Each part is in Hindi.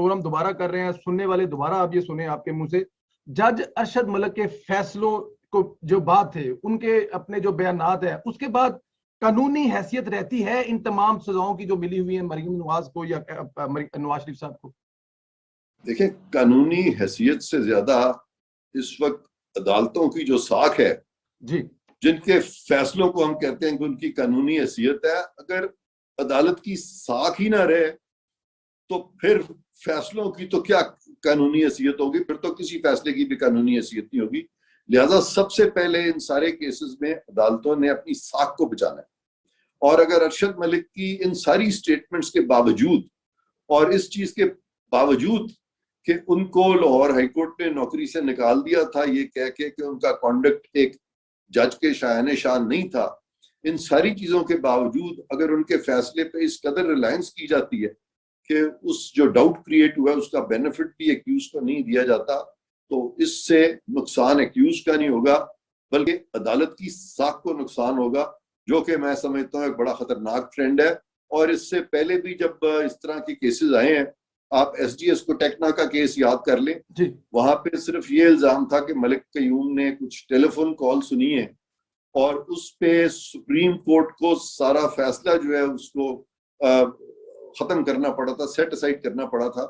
प्रोग्राम दोबारा कर रहे हैं, सुनने वाले दोबारा आप ये सुने आपके मुंह से, जज अरशद मलिक के फैसलों को जो बात थे, उनके अपने जो बयानात है, उसके बाद कानूनी हैसियत रहती है इन तमाम सजाओं की जो मिली हुई है मरीम नवाज को या नवाज शरीफ साहब को? देखिए, कानूनी हैसियत से ज्यादा इस वक्त अदालतों की जो साख है जी, जिनके फैसलों को हम कहते हैं कि उनकी कानूनी हैसियत है, अगर अदालत की साख ही ना रहे तो फिर फैसलों की तो क्या कानूनी हैसियत होगी, फिर तो किसी फैसले की भी कानूनी हैसियत नहीं होगी। लिहाजा सबसे पहले इन सारे केसेस में अदालतों ने अपनी साख को बचाना है। और अगर अरशद मलिक की इन सारी स्टेटमेंट्स के बावजूद और इस चीज के बावजूद कि उनको लाहौर हाईकोर्ट ने नौकरी से निकाल दिया था ये कह के कि उनका कॉन्डक्ट एक जज के शायाने शान नहीं था, इन सारी चीजों के बावजूद अगर उनके फैसले पे इस कदर रिलायंस की जाती है कि उस जो डाउट क्रिएट हुआ है उसका बेनिफिट भी एक्यूज को नहीं दिया जाता, तो इससे नुकसान एक्यूज का नहीं होगा बल्कि अदालत की साख को नुकसान होगा, जो कि मैं समझता हूँ एक बड़ा खतरनाक ट्रेंड है। और इससे पहले भी जब इस तरह के केसेस आए हैं, आप एसडीएस को टेक्ना का केस याद कर लें, वहां पे सिर्फ ये इल्जाम था कि मलिक कयूम ने कुछ टेलीफोन कॉल सुनी है और उस पे सुप्रीम कोर्ट को सारा फैसला जो है उसको खत्म करना पड़ा था, सेट असाइड करना पड़ा था।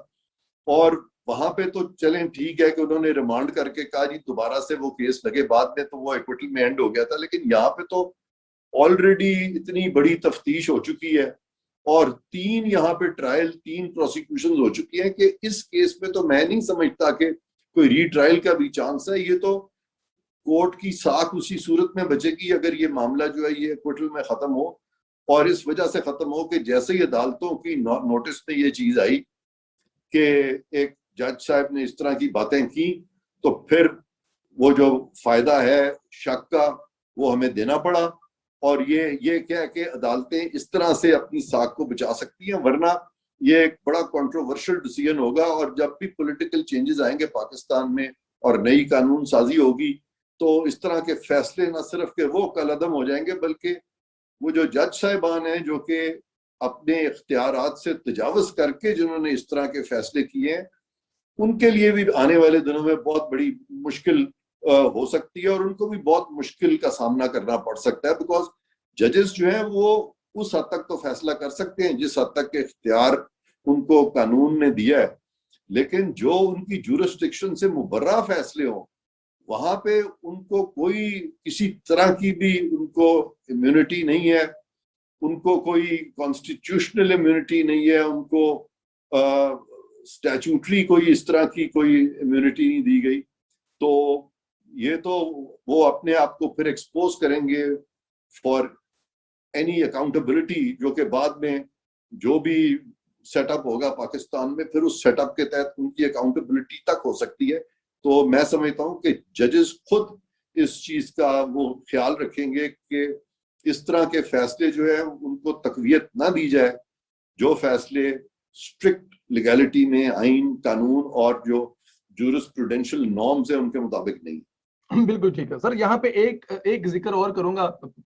और वहां पे तो चलें ठीक है कि उन्होंने रिमांड करके कहा जी दोबारा से वो केस लगे, बाद में तो वो एक्विटल में एंड हो गया था। लेकिन यहाँ पे तो ऑलरेडी इतनी बड़ी तफ्तीश हो चुकी है और 3 यहाँ पे ट्रायल, 3 प्रोसिक्यूशन हो चुकी है कि इस केस में तो मैं नहीं समझता कि कोई रीट्रायल का भी चांस है। ये तो कोर्ट की साख उसी सूरत में बचेगी अगर ये मामला जो है ये एक्विटल में खत्म हो, और इस वजह से खत्म हो कि जैसे ही अदालतों की नोटिस में ये चीज आई कि एक जज साहब ने इस तरह की बातें की, तो फिर वो जो फायदा है शक का वो हमें देना पड़ा। और ये क्या है कि अदालतें इस तरह से अपनी साख को बचा सकती हैं, वरना ये एक बड़ा कंट्रोवर्शियल डिसीजन होगा। और जब भी पॉलिटिकल चेंजेस आएंगे पाकिस्तान में और नई कानून साजी होगी, तो इस तरह के फैसले न सिर्फ के वो कलअदम हो जाएंगे, बल्कि वो जो जज साहिबान हैं जो कि अपने इख्तियारात से तजावुज करके जिन्होंने इस तरह के फैसले किए हैं, उनके लिए भी आने वाले दिनों में बहुत बड़ी मुश्किल हो सकती है और उनको भी बहुत मुश्किल का सामना करना पड़ सकता है। बिकॉज जजेस जो हैं वो उस हद तक तो फैसला कर सकते हैं जिस हद तक के इख्तियार उनको कानून ने दिया है, लेकिन जो उनकी जुरिस्डिक्शन से मुबर्रा फैसले हों वहां पे उनको कोई किसी तरह की भी उनको इम्यूनिटी नहीं है, उनको कोई कॉन्स्टिट्यूशनल इम्यूनिटी नहीं है, उनको स्टैट्यूटरी कोई इस तरह की कोई इम्यूनिटी नहीं दी गई। तो ये तो वो अपने आप को फिर एक्सपोज करेंगे फॉर एनी अकाउंटेबिलिटी, जो कि बाद में जो भी सेटअप होगा पाकिस्तान में फिर उस सेटअप के तहत उनकी अकाउंटेबिलिटी तक हो सकती है। तो मैं समझता हूं कि जजेस खुद इस चीज का वो ख्याल रखेंगे कि इस तरह के फैसले जो है उनको तकवीयत ना दी जाए, जो फैसले स्ट्रिक्ट लीगैलिटी में आइन कानून और जो जूरिस्प्रूडेंशियल नॉर्म्स है उनके मुताबिक नहीं। बिल्कुल ठीक है सर। यहाँ पे एक जिक्र और करूंगा